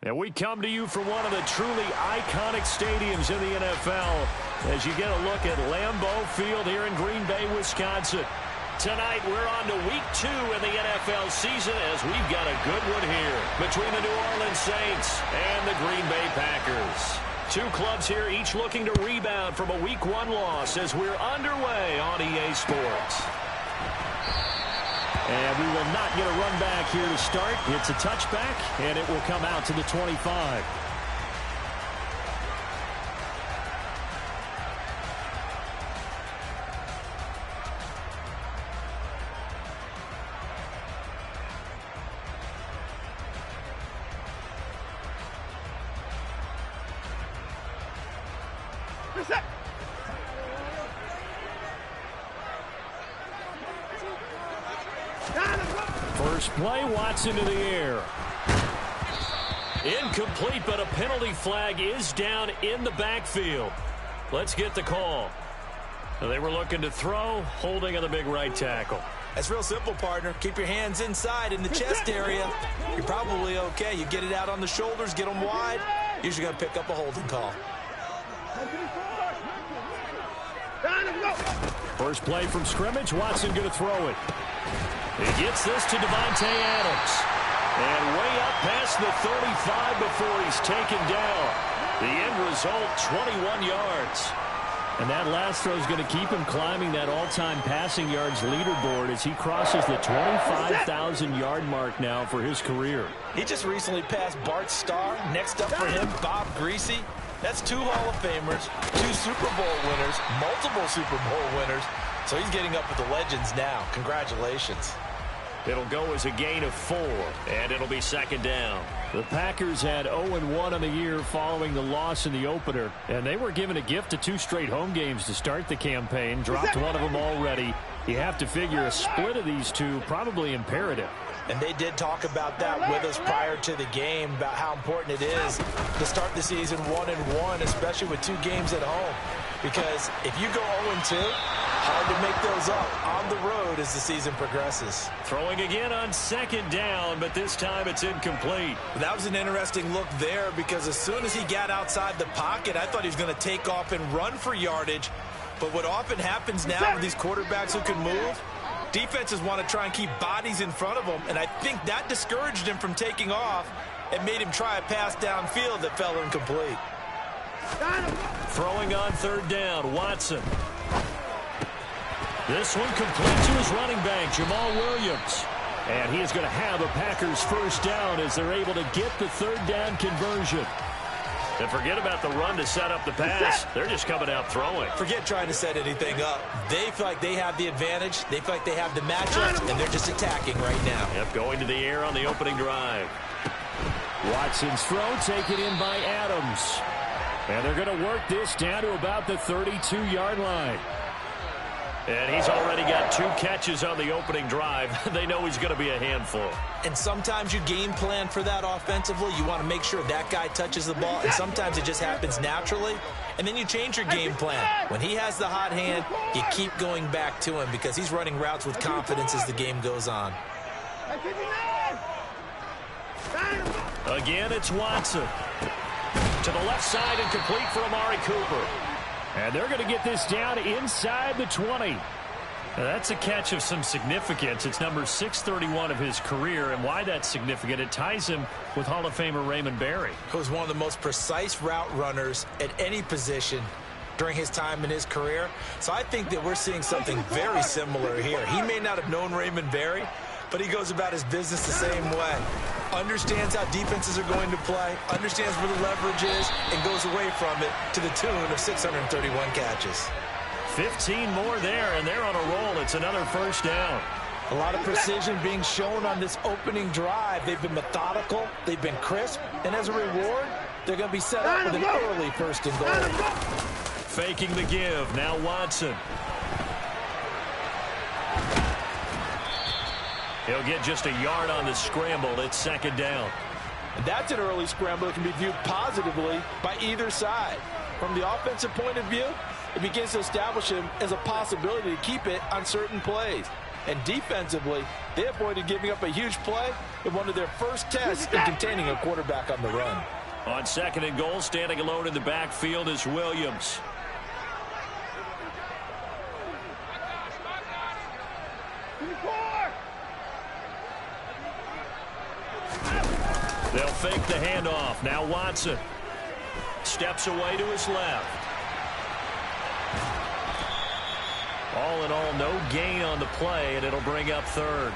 And we come to you from one of the truly iconic stadiums in the NFL as you get a look at Lambeau Field here in Green Bay, Wisconsin. Tonight, we're on to week 2 in the NFL season as we've got a good one here between the New Orleans Saints and the Green Bay Packers. Two clubs here, each looking to rebound from a week 1 loss as we're underway on EA Sports. And we will not get a run back here to start. It's a touchback, and it will come out to the 25. First play, Watson to the air. Incomplete, but a penalty flag is down in the backfield. Let's get the call. They were looking to throw, holding on the big right tackle. That's real simple, partner. Keep your hands inside in the chest area. You're probably okay. You get it out on the shoulders, get them wide. Usually going to pick up a holding call. First play from scrimmage, Watson going to throw it. He gets this to Devontae Adams. And way up past the 35 before he's taken down. The end result, 21 yards. And that last throw is going to keep him climbing that all-time passing yards leaderboard as he crosses the 25,000-yard mark now for his career. He just recently passed Bart Starr. Next up for him, Bob Greasy. That's 2 Hall of Famers, 2 Super Bowl winners, multiple Super Bowl winners. So he's getting up with the legends now. Congratulations. It'll go as a gain of 4, and it'll be second down. The Packers had 0-1 on the year following the loss in the opener, and they were given a gift of 2 straight home games to start the campaign. Dropped one of them already. You have to figure a split of these two probably imperative. And they did talk about that with us prior to the game, about how important it is to start the season 1-1, especially with 2 games at home. Because if you go 0-2, hard to make those up on the road as the season progresses. Throwing again on second down, but this time it's incomplete. That was an interesting look there because as soon as he got outside the pocket, I thought he was going to take off and run for yardage. But what often happens now with these quarterbacks who can move, defenses want to try and keep bodies in front of them, and I think that discouraged him from taking off and made him try a pass downfield that fell incomplete. Throwing on third down, Watson. This one complete to his running back, Jamal Williams. And he is going to have a Packers first down as they're able to get the third down conversion. And forget about the run to set up the pass. They're just coming out throwing. Forget trying to set anything up. They feel like they have the advantage. They feel like they have the matchup, and they're just attacking right now. Yep, going to the air on the opening drive. Watson's throw taken in by Adams. And they're going to work this down to about the 32-yard line. And he's already got 2 catches on the opening drive. They know he's going to be a handful. And sometimes you game plan for that offensively. You want to make sure that guy touches the ball. And sometimes it just happens naturally. And then you change your game plan. When he has the hot hand, you keep going back to him because he's running routes with confidence as the game goes on. Again, it's Watson. To the left side and complete for Amari Cooper. And they're going to get this down inside the 20. Now that's a catch of some significance. It's number 631 of his career. And why that's significant, it ties him with Hall of Famer Raymond Berry. Who was one of the most precise route runners at any position during his time in his career. So I think that we're seeing something very similar here. He may not have known Raymond Berry, but he goes about his business the same way. Understands how defenses are going to play, understands where the leverage is, and goes away from it to the tune of 631 catches. 15 more there, and they're on a roll. It's another first down. A lot of precision being shown on this opening drive. They've been methodical, they've been crisp, and as a reward, they're going to be set up with an early first and goal. Faking the give, now Watson. He'll get just a yard on the scramble. It's second down. And that's an early scramble that can be viewed positively by either side. From the offensive point of view, it begins to establish him as a possibility to keep it on certain plays. And defensively, they avoided giving up a huge play in one of their first tests in containing a quarterback on the run. On 2nd and goal, standing alone in the backfield is Williams. They'll fake the handoff. Now Watson steps away to his left. All in all, no gain on the play, and it'll bring up 3rd.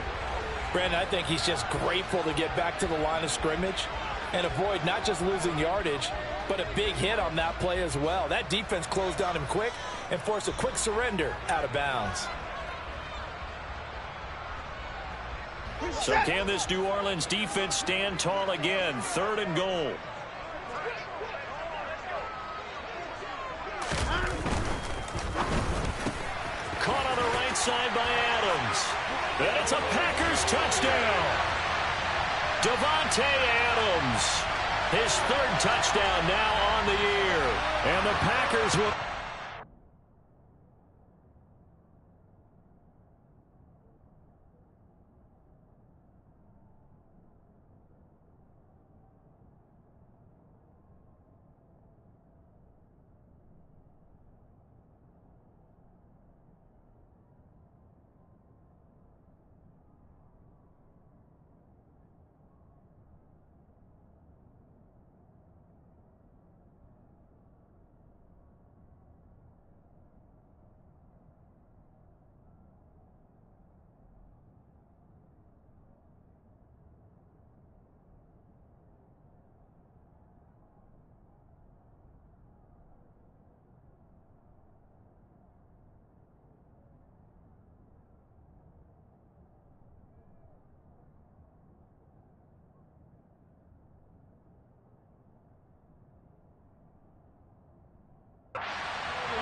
Brandon, I think he's just grateful to get back to the line of scrimmage and avoid not just losing yardage, but a big hit on that play as well. That defense closed on him quick and forced a quick surrender out of bounds. So can this New Orleans defense stand tall again? 3rd and goal. Caught on the right side by Adams. And it's a Packers touchdown. Davante Adams, his 3rd touchdown now on the year. And the Packers will...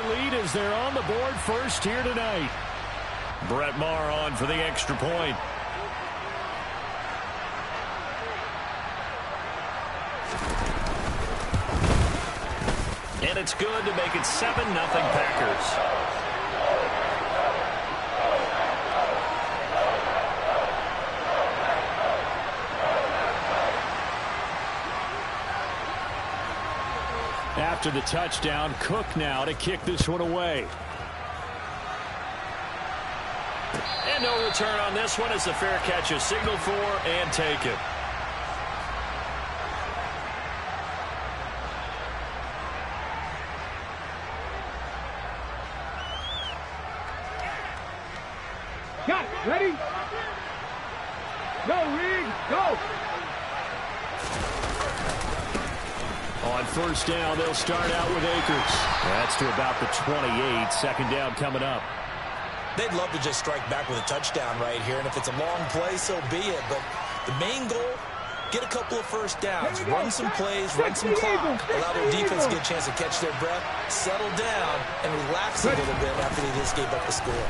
lead as they're on the board first here tonight. Brett Maher on for the extra point. And it's good to make it 7-0 Packers. After the touchdown, Cook now to kick this one away. And no return on this one as the fair catch is signaled for and taken. Got it. Ready? Go, Reed. Go. On 1st down, they'll start out with Akers. That's to about the 28. 2nd down coming up. They'd love to just strike back with a touchdown right here, and if it's a long play, so be it. But the main goal, get a couple of 1st downs, run some plays, run some clock, allow their defense to get a chance to catch their breath, settle down, and relax a little bit after they just gave up the score.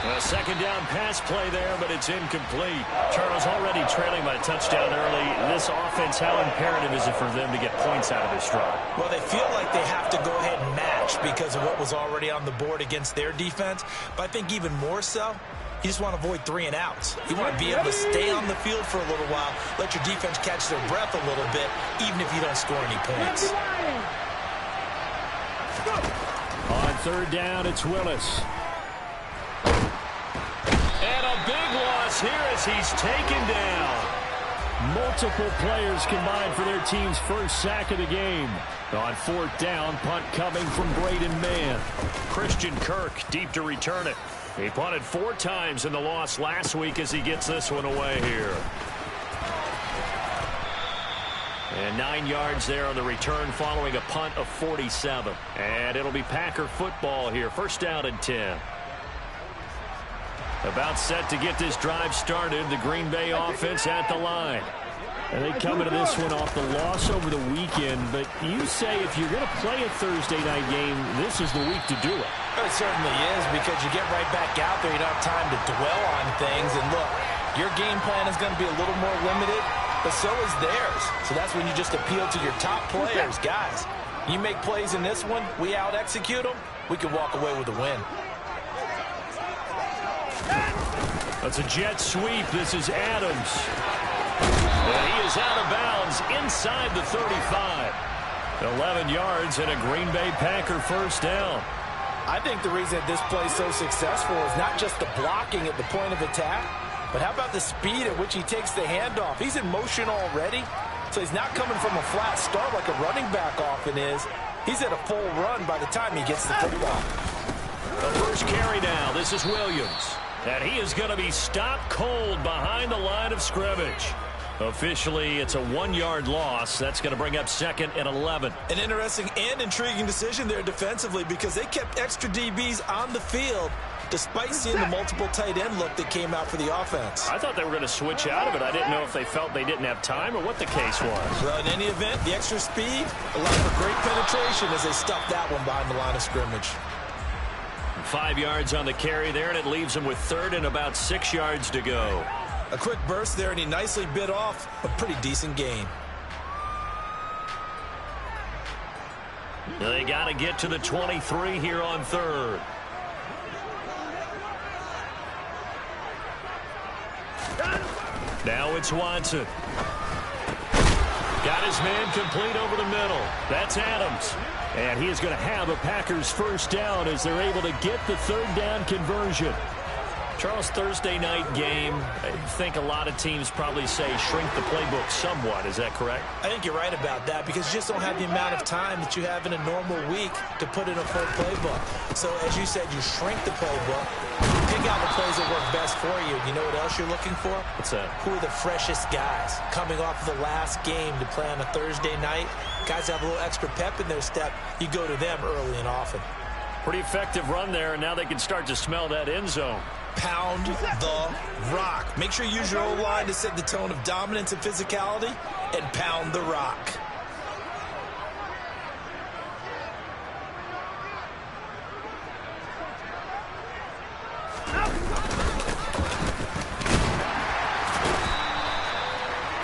A 2nd down pass play there, but it's incomplete. Charles already trailing by a touchdown early. This offense, how imperative is it for them to get points out of this drive? Well, they feel like they have to go ahead and match because of what was already on the board against their defense. But I think even more so, you just want to avoid 3 and outs. You want to be able to stay on the field for a little while, let your defense catch their breath a little bit, even if you don't score any points. On 3rd down, it's Willis. And a big loss here as he's taken down. Multiple players combined for their team's first sack of the game. On 4th down, punt coming from Braden Mann. Christian Kirk deep to return it. He punted 4 times in the loss last week as he gets this one away here. And 9 yards there on the return following a punt of 47. And it'll be Packer football here. 1st down and 10. About set to get this drive started. The Green Bay offense at the line. And they come into this one off the loss over the weekend. But you say if you're going to play a Thursday night game, this is the week to do it. It certainly is, because you get right back out there. You don't have time to dwell on things. And look, your game plan is going to be a little more limited, but so is theirs. So that's when you just appeal to your top players. Guys, You make plays in this one, we out-execute them, we can walk away with a win. That's a jet sweep. This is Adams. And he is out of bounds inside the 35. 11 yards and a Green Bay Packer first down. I think the reason that this play is so successful is not just the blocking at the point of attack, but how about the speed at which he takes the handoff? He's in motion already, so he's not coming from a flat start like a running back often is. He's at a full run by the time he gets the football. The first carry now. This is Williams. And he is going to be stopped cold behind the line of scrimmage. Officially, it's a 1-yard loss. That's going to bring up second and 11. An interesting and intriguing decision there defensively because they kept extra DBs on the field despite seeing the multiple tight end look that came out for the offense. I thought they were going to switch out of it. I didn't know if they felt they didn't have time or what the case was. Well, in any event, the extra speed allowed for great penetration as they stuffed that one behind the line of scrimmage. 5 yards on the carry there, and it leaves him with third and about 6 yards to go. A quick burst there, and he nicely bit off a pretty decent gain. They got to get to the 23 here on third. Now it's Watson. Got his man complete over the middle. That's Adams. And he is going to have a Packers first down as they're able to get the third down conversion. Charles, Thursday night game, I think a lot of teams probably say shrink the playbook somewhat. Is that correct? I think you're right about that because you just don't have the amount of time that you have in a normal week to put in a full playbook. So, as you said, you shrink the playbook, pick out the plays that work best for you. You know what else you're looking for? What's that? Who are the freshest guys coming off of the last game to play on a Thursday night? Guys have a little extra pep in their step. You go to them early and often. Pretty effective run there, and now they can start to smell that end zone. Pound the rock. Make sure you use your O-line to set the tone of dominance and physicality, and pound the rock.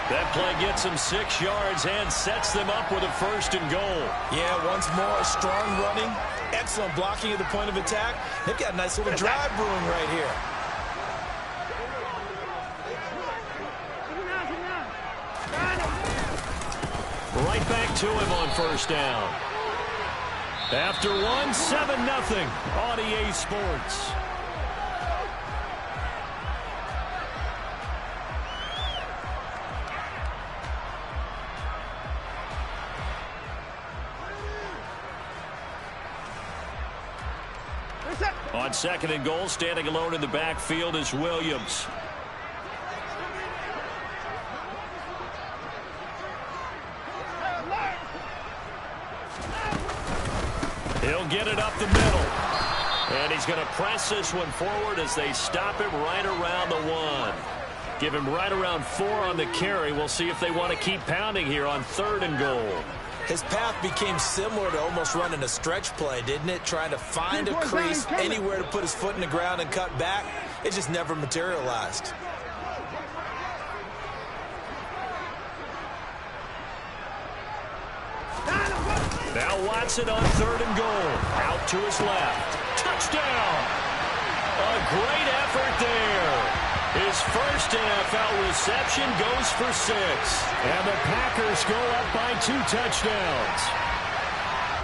That play gets them 6 yards and sets them up with a first and goal. Yeah, once more, strong running, excellent blocking at the point of attack. They've got a nice little drive brewing right here. Right back to him on first down. After one, 7-0 on EA Sports. On second and goal, standing alone in the backfield is Williams. He'll get it up the middle. And he's going to press this one forward as they stop him right around the 1. Give him right around 4 on the carry. We'll see if they want to keep pounding here on third and goal. His path became similar to almost running a stretch play, didn't it? Trying to find a crease, anywhere to put his foot in the ground and cut back. It just never materialized. Now Watson on third and goal. Out to his left. Touchdown! A great effort there. His first NFL reception goes for 6. And the Packers go up by 2 touchdowns.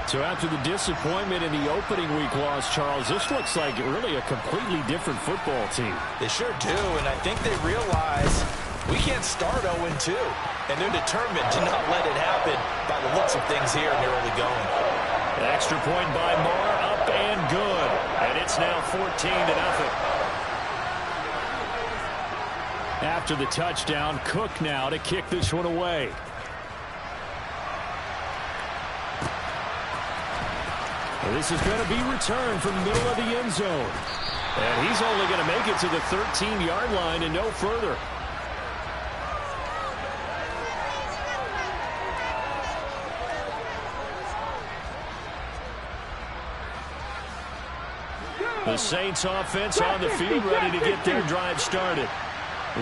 So after the disappointment in the opening week loss, Charles, this looks like really a completely different football team. They sure do, and I think they realize we can't start 0-2. And they're determined to not let it happen by the looks of things here in the early going. An extra point by Moore, up and good. And it's now 14-0. After the touchdown, Cook now to kick this one away. And this is going to be returned from the middle of the end zone. And he's only going to make it to the 13-yard line and no further. The Saints offense on the field ready to get their drive started.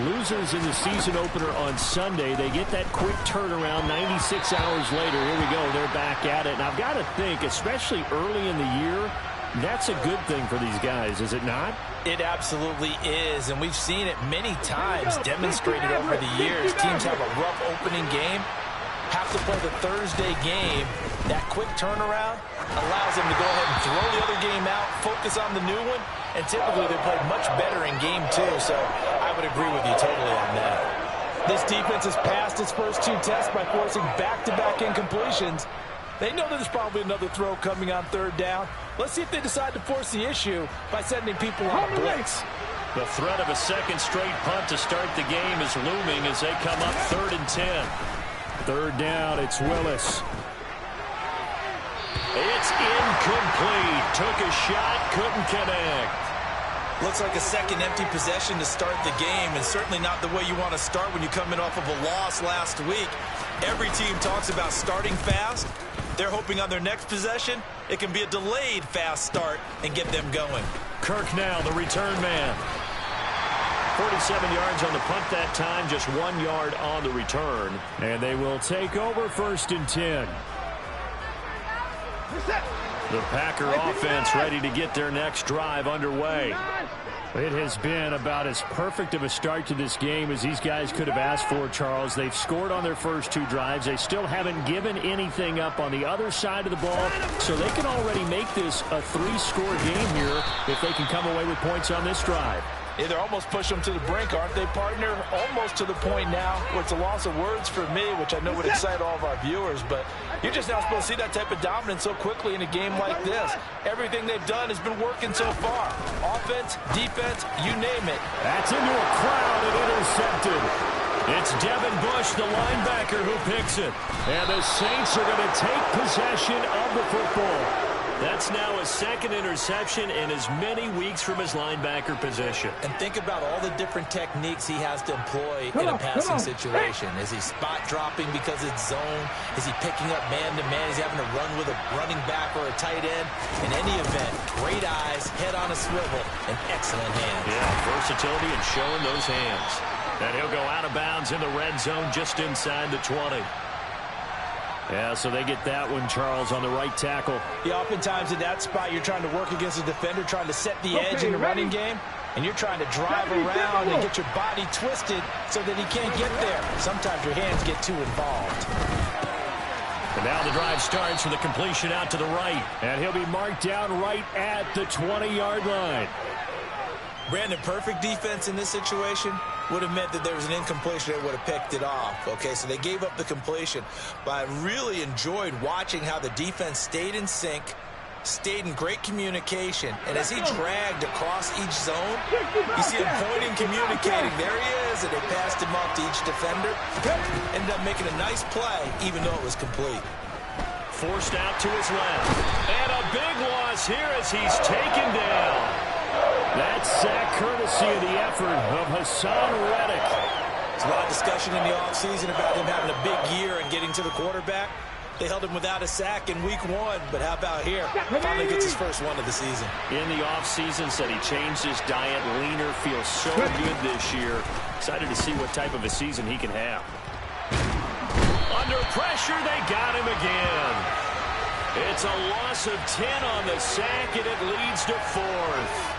Losers in the season opener on Sunday. They get that quick turnaround 96 hours later. Here we go. They're back at it. And I've got to think, especially early in the year, that's a good thing for these guys, is it not? It absolutely is, and we've seen it many times demonstrated over the years. Teams have a rough opening game, have to play the Thursday game. That quick turnaround allows them to go ahead and throw the other game out, focus on the new one, and typically they play much better in game two, so I would agree with you totally on that. This defense has passed its first two tests by forcing back-to-back incompletions. They know that there's probably another throw coming on third down. Let's see if they decide to force the issue by sending people on blitz. The threat of a second straight punt to start the game is looming as they come up 3rd and 10. Third down, it's Willis. It's incomplete. Took a shot, couldn't connect. Looks like a second empty possession to start the game, and certainly not the way you want to start when you come in off of a loss last week. Every team talks about starting fast. They're hoping on their next possession, it can be a delayed fast start and get them going. Kirk now, the return man. 47 yards on the punt that time, just 1 yard on the return. And they will take over 1st and 10. The Packer offense ready to get their next drive underway. It has been about as perfect of a start to this game as these guys could have asked for, Charles. They've scored on their first two drives. They still haven't given anything up on the other side of the ball, so they can already make this a 3-score game here if they can come away with points on this drive. Yeah, they're almost pushing them to the brink, aren't they, partner? Almost to the point now where it's a loss of words for me, which I know would excite all of our viewers, but you're just not supposed to see that type of dominance so quickly in a game like this. Everything they've done has been working so far. Offense, defense, you name it. That's into a crowd and intercepted. It's Devin Bush, the linebacker, who picks it. And the Saints are going to take possession of the football. That's now a second interception in as many weeks from his linebacker position. And think about all the different techniques he has to employ in a passing situation. Is he spot dropping because it's zone? Is he picking up man-to-man? Is he having to run with a running back or a tight end? In any event, great eyes, head on a swivel, and excellent hands. Yeah, versatility and showing those hands. And he'll go out of bounds in the red zone just inside the 20. Yeah, so they get that one, Charles, on the right tackle. Yeah, oftentimes in that spot, you're trying to work against a defender, trying to set the edge in the running game, and you're trying to drive around and get your body twisted so that he can't get there. Sometimes your hands get too involved. And now the drive starts with a completion out to the right, and he'll be marked down right at the 20-yard line. Brandon, perfect defense in this situation would have meant that there was an incompletion that would have picked it off. Okay, so they gave up the completion. But I really enjoyed watching how the defense stayed in sync, stayed in great communication. And as he dragged across each zone, you see him pointing, communicating. There he is, and they passed him off to each defender. Ended up making a nice play, even though it was complete. Forced out to his left. And a big loss here as he's taken down. That sack courtesy of the effort of Hassan Reddick. There's a lot of discussion in the offseason about him having a big year and getting to the quarterback. They held him without a sack in week 1, but how about here? Finally gets his first one of the season. In the offseason, said he changed his diet, leaner, feels so good this year. Excited to see what type of a season he can have. Under pressure, they got him again. It's a loss of 10 on the sack, and it leads to 4th.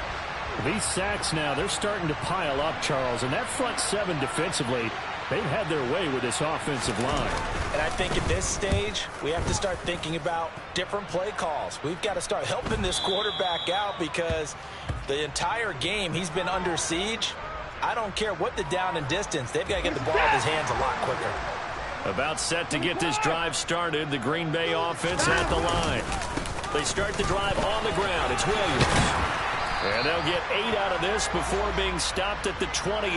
These sacks now, they're starting to pile up, Charles, and that front seven defensively, they've had their way with this offensive line. And I think at this stage, we have to start thinking about different play calls. We've got to start helping this quarterback out because the entire game he's been under siege. I don't care what the down and distance, they've got to get the ball in his hands a lot quicker. About set to get this drive started, the Green Bay offense at the line. They start the drive on the ground. It's Williams. And they'll get 8 out of this before being stopped at the 28.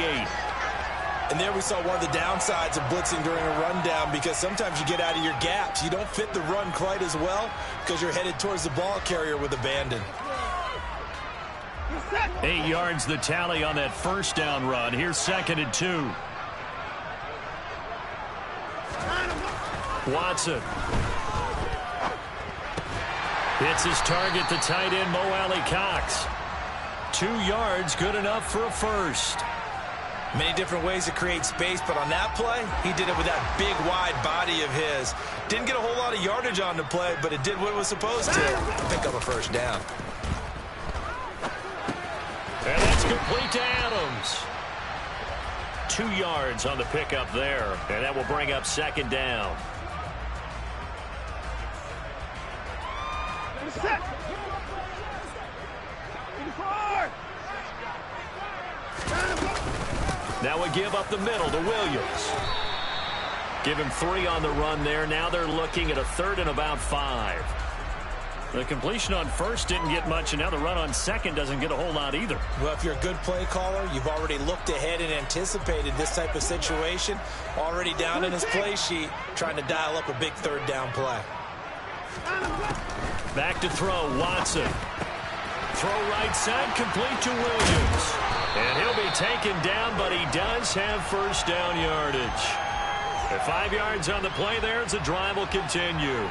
And there we saw one of the downsides of blitzing during a rundown because sometimes you get out of your gaps. You don't fit the run quite as well because you're headed towards the ball carrier with abandon. 8 yards the tally on that first down run. Here's 2nd and 2. Watson. Hits his target, the tight end, Mo Alley Cox. 2 yards, good enough for a first. Many different ways to create space, but on that play, he did it with that big, wide body of his. Didn't get a whole lot of yardage on the play, but it did what it was supposed to pick up a first down. And that's complete to Adams. 2 yards on the pickup there, and that will bring up second down. Now we give up the middle to Williams. Give him 3 on the run there. Now they're looking at a 3rd and about 5. The completion on first didn't get much, and now the run on second doesn't get a whole lot either. Well, if you're a good play caller, you've already looked ahead and anticipated this type of situation. Already down in his play sheet, trying to dial up a big 3rd down play. Back to throw, Watson. Throw right side, complete to Williams. And he'll be taken down, but he does have first down yardage. At 5 yards on the play there, the drive will continue.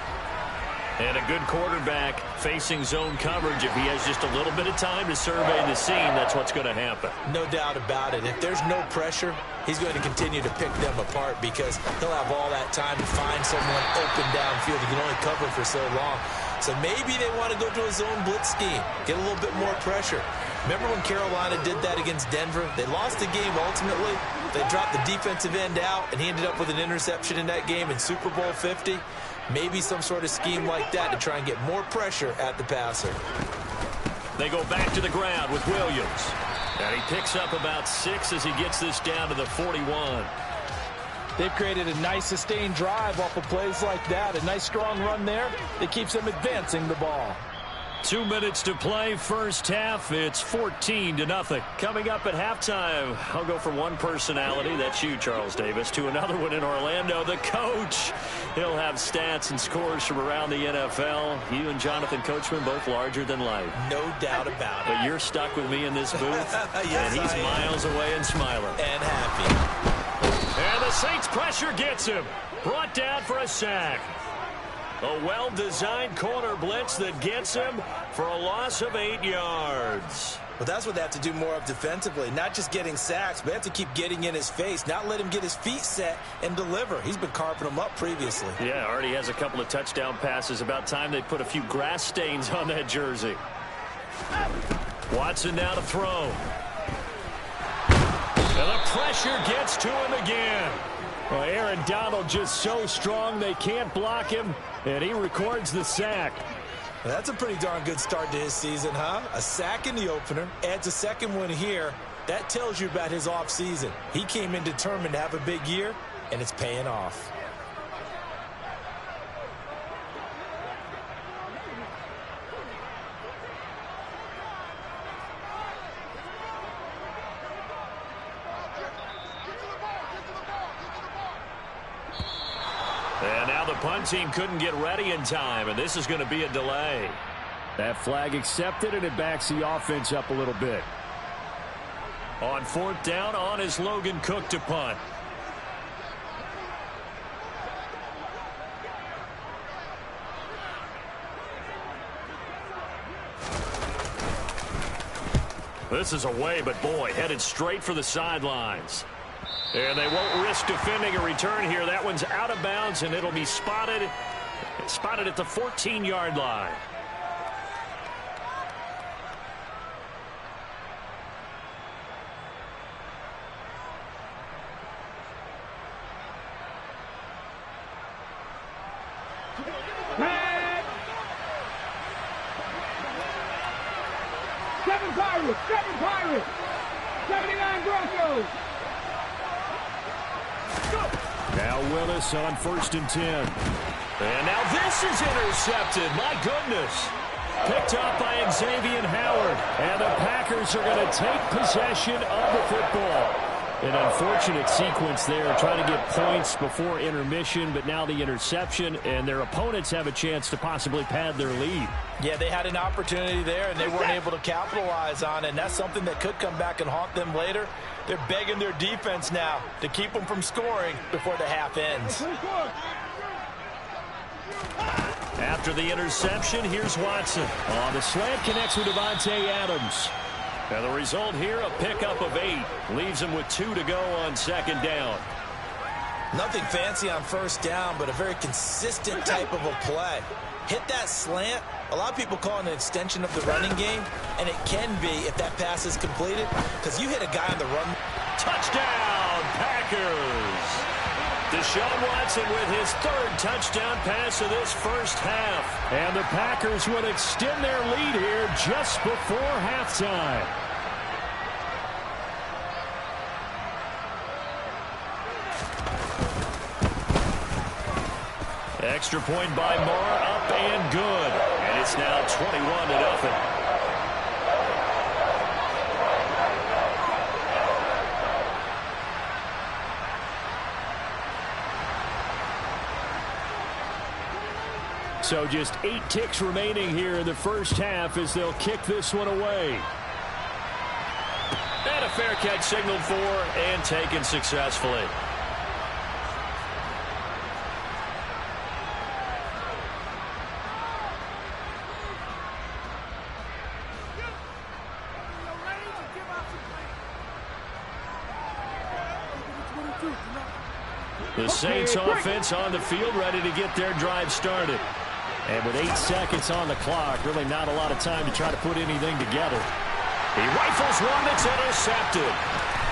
And a good quarterback facing zone coverage. If he has just a little bit of time to survey the scene, that's what's going to happen. No doubt about it. If there's no pressure, he's going to continue to pick them apart because he'll have all that time to find someone open downfield. He can only cover for so long. So maybe they want to go to a zone blitz scheme, get a little bit more pressure. Remember when Carolina did that against Denver? They lost the game ultimately. They dropped the defensive end out, and he ended up with an interception in that game in Super Bowl 50. Maybe some sort of scheme like that to try and get more pressure at the passer. They go back to the ground with Williams. And he picks up about 6 as he gets this down to the 41. They've created a nice sustained drive off of plays like that. A nice strong run there that keeps them advancing the ball. 2 minutes to play, first half. It's 14-0. Coming up at halftime, I'll go from one personality, that's you, Charles Davis, to another one in Orlando, the coach. He'll have stats and scores from around the NFL. You and Jonathan Coachman both larger than life. No doubt about it. But you're stuck with me in this booth, yes, and he's miles away and smiling. And happy. And the Saints pressure gets him. Brought down for a sack. A well-designed corner blitz that gets him for a loss of 8 yards. Well, that's what they have to do more of defensively. Not just getting sacks, but they have to keep getting in his face. Not let him get his feet set and deliver. He's been carving them up previously. Yeah, already has a couple of touchdown passes. About time they put a few grass stains on that jersey. Watson now to throw. And the pressure gets to him again. Well, Aaron Donald just so strong they can't block him, and he records the sack. Well, that's a pretty darn good start to his season, huh? A sack in the opener, adds a second one here. That tells you about his offseason. He came in determined to have a big year, and it's paying off. And now the punt team couldn't get ready in time, and this is going to be a delay. That flag accepted, and it backs the offense up a little bit. On 4th down, on is Logan Cook to punt. This is away, but boy, headed straight for the sidelines. And they won't risk defending a return here. That one's out of bounds, and it'll be spotted at the 14-yard line. Seven Pirates, 79 Broncos. Now Willis on 1st and 10. And now this is intercepted. My goodness. Picked up by Xavier Howard. And the Packers are going to take possession of the football. An unfortunate sequence there, trying to get points before intermission, but now the interception, and their opponents have a chance to possibly pad their lead. Yeah, they had an opportunity there, and they weren't able to capitalize on it, and that's something that could come back and haunt them later. They're begging their defense now to keep them from scoring before the half ends. After the interception, here's Watson. On the slant, connects with Devontae Adams. And the result here, a pickup of 8. Leaves him with 2 to go on second down. Nothing fancy on first down, but a very consistent type of a play. Hit that slant. A lot of people call it an extension of the running game, and it can be if that pass is completed, because you hit a guy on the run. Touchdown, Packers! Deshaun Watson with his 3rd touchdown pass of this first half. And the Packers will extend their lead here just before halftime. Extra point by Moore, up and good. And it's now 21-0. So just 8 ticks remaining here in the first half as they'll kick this one away. And a fair catch signaled for and taken successfully. The Saints offense on the field, ready to get their drive started. And with 8 seconds on the clock, really not a lot of time to try to put anything together. He rifles one that's intercepted.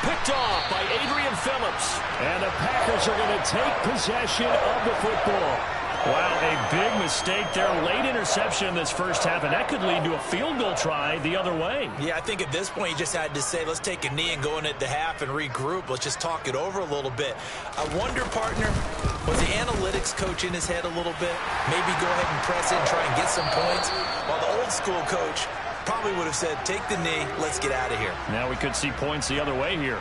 Picked off by Adrian Phillips. And the Packers are going to take possession of the football. Wow, a big mistake there. Late interception in this first half, and that could lead to a field goal try the other way. Yeah, I think at this point you just had to say, let's take a knee and go in at the half and regroup. Let's just talk it over a little bit. I wonder, partner, was the analytics coach in his head a little bit? Maybe go ahead and press it and try and get some points? While the old school coach probably would have said, take the knee, let's get out of here. Now we could see points the other way here.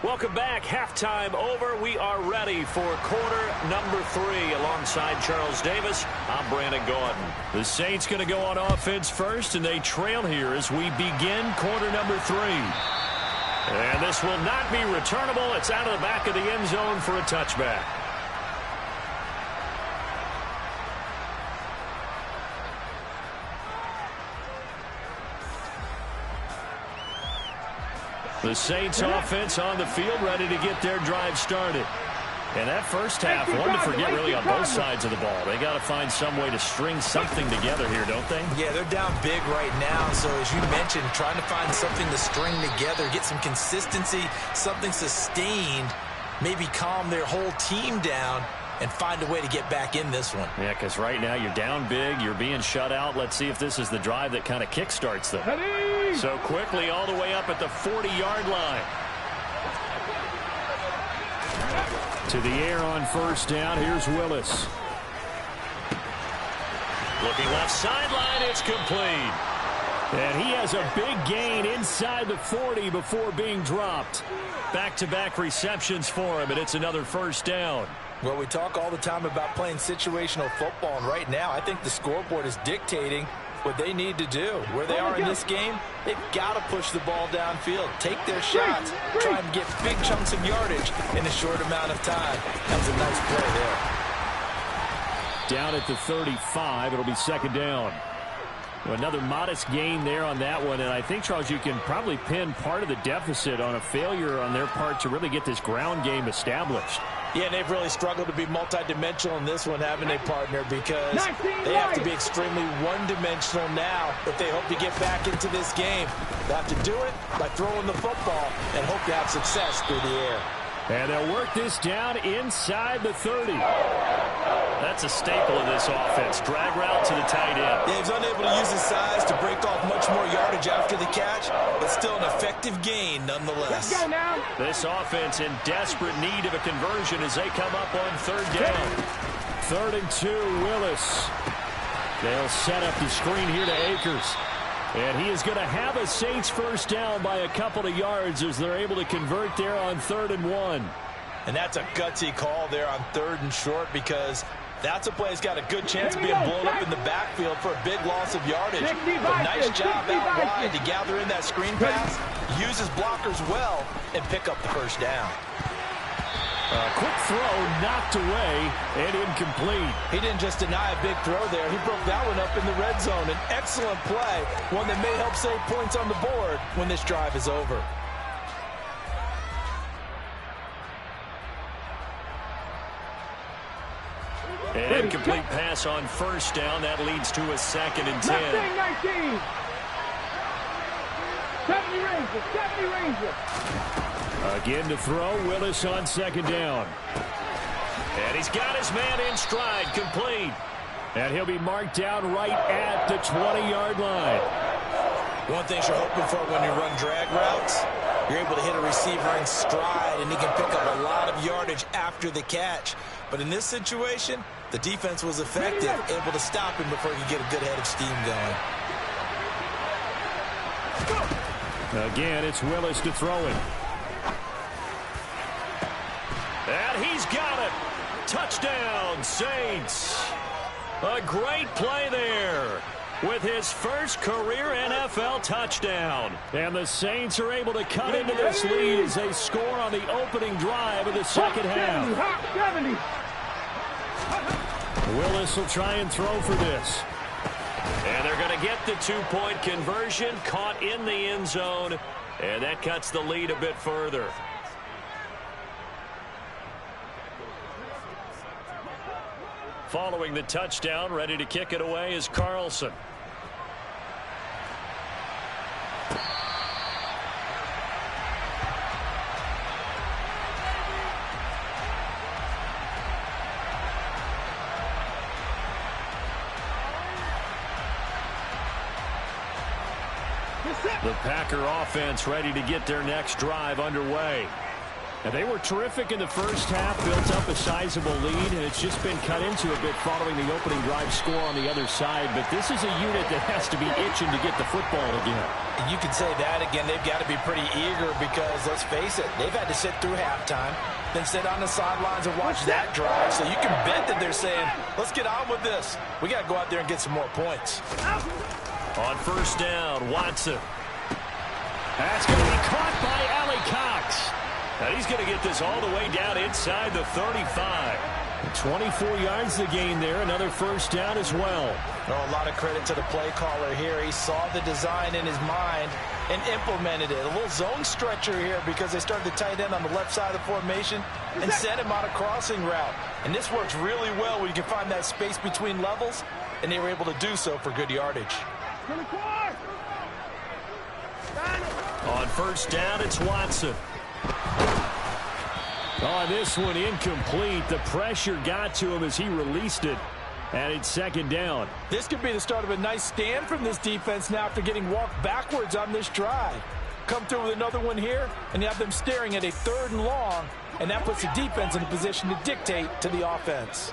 Welcome back. Halftime over. We are ready for quarter number 3. Alongside Charles Davis, I'm Brandon Gordon. The Saints going to go on offense first, and they trail here as we begin quarter number 3. And this will not be returnable. It's out of the back of the end zone for a touchback. The Saints offense on the field, ready to get their drive started. And that first half, one to forget really on both sides of the ball. They got to find some way to string something together here, don't they? Yeah, they're down big right now. So as you mentioned, trying to find something to string together, get some consistency, something sustained, maybe calm their whole team down and find a way to get back in this one. Yeah, because right now you're down big, you're being shut out. Let's see if this is the drive that kind of kickstarts them. So quickly all the way up at the 40-yard line. To the air on first down. Here's Willis. Looking left sideline. It's complete. And he has a big gain inside the 40 before being dropped. Back-to-back receptions for him, and it's another first down. Well, we talk all the time about playing situational football, and right now I think the scoreboard is dictating what they need to do. Where they are in this game, they've got to push the ball downfield, take their shots, try and get big chunks of yardage in a short amount of time. That was a nice play there. Down at the 35, it'll be second down. Well, another modest gain there on that one, and I think, Charles, you can probably pin part of the deficit on a failure on their part to really get this ground game established. Yeah, and they've really struggled to be multidimensional in this one, haven't they, partner? Because they have to be extremely one-dimensional now if they hope to get back into this game. They have to do it by throwing the football and hope to have success through the air. And they'll work this down inside the 30. That's a staple of this offense. Drag route to the tight end. Yeah, he's unable to use his size to break off much more yardage after the catch, but still an effective gain nonetheless. Let's go now. This offense in desperate need of a conversion as they come up on third down. 3rd and 2, Willis. They'll set up the screen here to Akers. And he is going to have a Saints first down by a couple of yards as they're able to convert there on 3rd and 1. And that's a gutsy call there on 3rd and short, because that's a play that's got a good chance of being blown up in the backfield for a big loss of yardage. But nice job out wide to gather in that screen pass, use his blockers well, and pick up the first down. Quick throw knocked away and incomplete. He didn't just deny a big throw there. He broke that one up in the red zone. An excellent play, one that may help save points on the board when this drive is over. An incomplete pass on first down. That leads to a 2nd and 10. 19. 70 Rangers. 70 Rangers. Again to throw. Willis on 2nd down. And he's got his man in stride. Complete. And he'll be marked down right at the 20-yard line. One thing you're hoping for when you run drag routes, you're able to hit a receiver in stride, and he can pick up a lot of yardage after the catch. But in this situation, the defense was effective, able to stop him before he could get a good head of steam going. Again, it's Willis to throw it. And he's got it. Touchdown, Saints. A great play there with his first career NFL touchdown. And the Saints are able to cut into this lead as they score on the opening drive of the second half. 70. Willis will try and throw for this. And they're going to get the 2-point conversion, caught in the end zone, and that cuts the lead a bit further. Following the touchdown, ready to kick it away is Carlson. The Packer offense ready to get their next drive underway. And they were terrific in the first half, built up a sizable lead, and it's just been cut into a bit following the opening drive score on the other side. But this is a unit that has to be itching to get the football again. And you can say that again. They've got to be pretty eager because, let's face it, they've had to sit through halftime, then sit on the sidelines and watch that drive. So you can bet that they're saying, let's get on with this. We got to go out there and get some more points. On first down, Watson. That's going to be caught by Allie Cox. And he's going to get this all the way down inside the 35. 24 yards to gain there. Another first down as well. Oh, a lot of credit to the play caller here. He saw the design in his mind and implemented it. A little zone stretcher here because they started the tight end on the left side of the formation and sent him on a crossing route. And this works really well when you can find that space between levels, and they were able to do so for good yardage. On first down, it's Watson. On this one, incomplete. The pressure got to him as he released it. And it's second down. This could be the start of a nice stand from this defense now after getting walked backwards on this drive. Come through with another one here, and you have them staring at a 3rd and long, and that puts the defense in a position to dictate to the offense.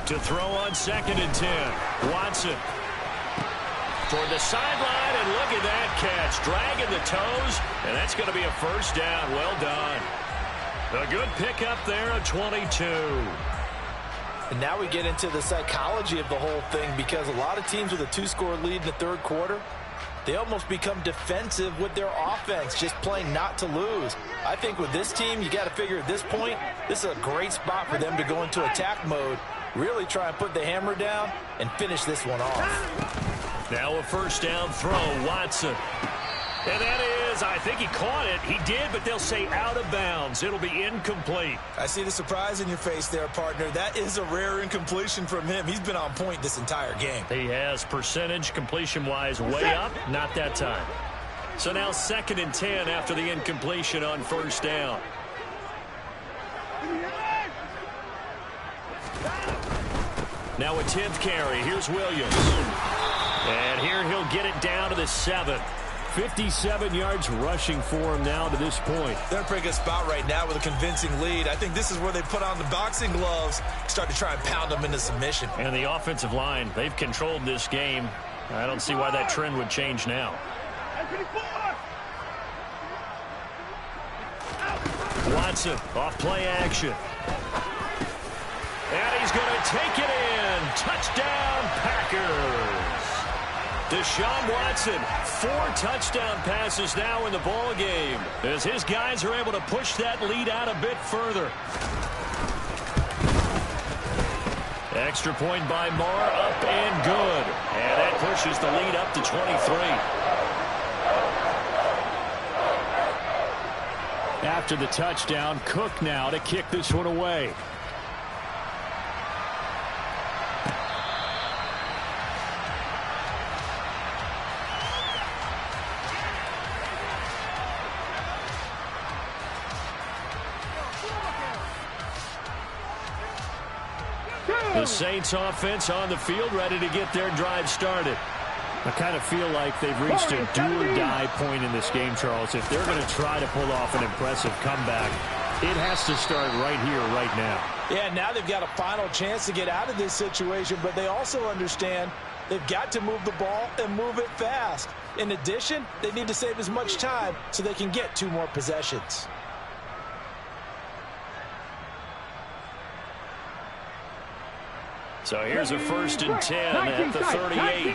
To throw on 2nd and 10. Watson. Toward the sideline, and look at that catch. Dragging the toes, and that's going to be a first down. Well done. A good pickup there at 22. And now we get into the psychology of the whole thing because a lot of teams with a 2-score lead in the 3rd quarter, they almost become defensive with their offense, just playing not to lose. I think with this team, you got to figure at this point, this is a great spot for them to go into attack mode, really try and put the hammer down and finish this one off. Now a first down throw, Watson. And that is, I think he caught it. He did, but they'll say out of bounds. It'll be incomplete. I see the surprise in your face there, partner. That is a rare incompletion from him. He's been on point this entire game. He has percentage completion-wise way up. Not that time. So now 2nd and 10 after the incompletion on first down. Now a 10th carry. Here's Williams. And here he'll get it down to the 7th. 57 yards rushing for him now to this point. They're in a pretty good spot right now with a convincing lead. I think this is where they put on the boxing gloves, start to try and pound them into submission. And the offensive line, they've controlled this game. I don't see why that trend would change now. Watson off play action. And he's going to take it in. Touchdown, Packers. Deshaun Watson, 4 touchdown passes now in the ball game as his guys are able to push that lead out a bit further. Extra point by Marr, up and good. And that pushes the lead up to 23. After the touchdown, Cook now to kick this one away. The Saints offense on the field, ready to get their drive started. I kind of feel like they've reached a do-or-die point in this game, Charles. If they're going to try to pull off an impressive comeback, it has to start right here, right now. Yeah, now they've got a final chance to get out of this situation, but they also understand they've got to move the ball and move it fast. In addition, they need to save as much time so they can get 2 more possessions. So here's a 1st and 10 at the 38.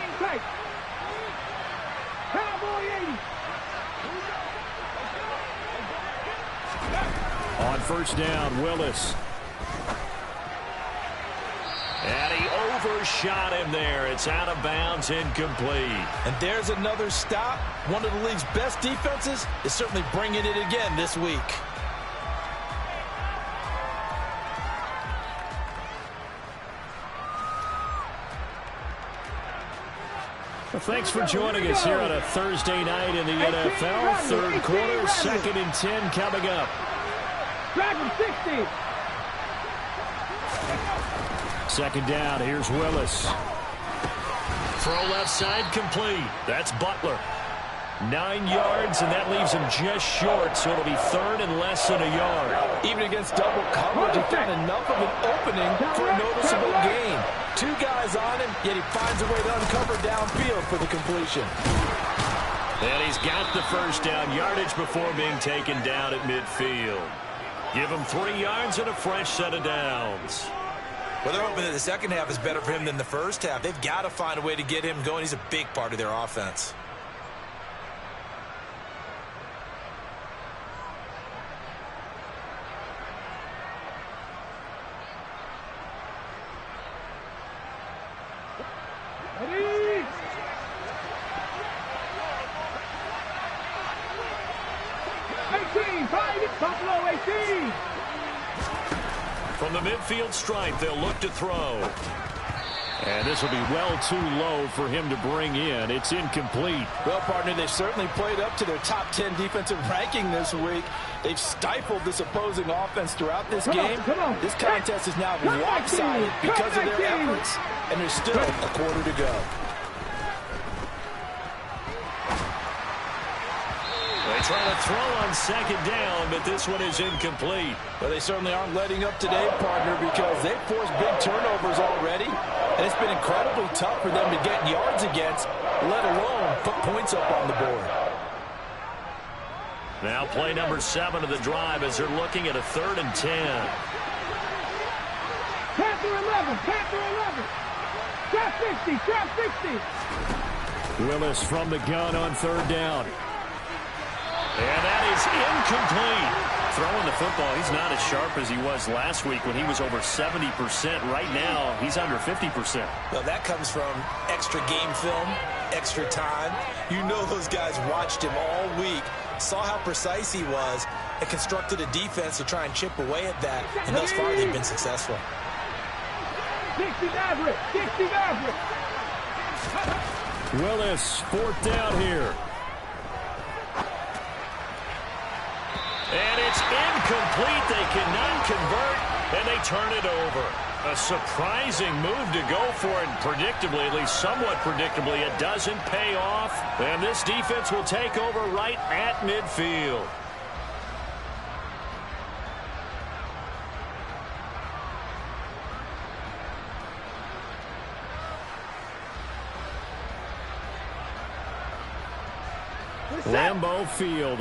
On 1st down, Willis. And he overshot him there. It's out of bounds, incomplete. And there's another stop. One of the league's best defenses is certainly bringing it again this week. Well, thanks for joining us here on a Thursday night in the NFL. 3rd quarter, 2nd and 10 coming up. 2nd down, here's Willis. Throw left side complete. That's Butler. 9 yards, and that leaves him just short, so it'll be 3rd and less than a yard. Even against double coverage, he found enough of an opening for a noticeable gain. 2 guys on him, yet he finds a way to uncover downfield for the completion. And he's got the 1st down, yardage before being taken down at midfield. Give him 3 yards and a fresh set of downs. Well, they're hoping that the second half is better for him than the first half. They've got to find a way to get him going. He's a big part of their offense. From the midfield stripe, they'll look to throw. And this will be well too low for him to bring in. It's incomplete. Well, partner, they've certainly played up to their top 10 defensive ranking this week. They've stifled this opposing offense throughout this game. This contest is now lopsided because of their efforts, and there's still a quarter to go. They try to throw on 2nd down, but this one is incomplete. Well, they certainly aren't letting up today, partner, because they've forced big turnovers already, and it's been incredibly tough for them to get yards against, let alone put points up on the board. Now play number 7 of the drive as they're looking at a 3rd and 10. Panther 11, Panther 11. Trap 60, Willis from the gun on 3rd down. And that is incomplete. Throwing the football, he's not as sharp as he was last week when he was over 70%. Right now, he's under 50%. Well, that comes from extra game film, extra time. You know those guys watched him all week, saw how precise he was, and constructed a defense to try and chip away at that. And thus far, they've been successful. 60 average, 60 average. Willis, 4th down here. And it's incomplete. They cannot convert, and they turn it over. A surprising move to go for it, and predictably, at least somewhat predictably, it doesn't pay off. And this defense will take over right at midfield. Lambeau Field.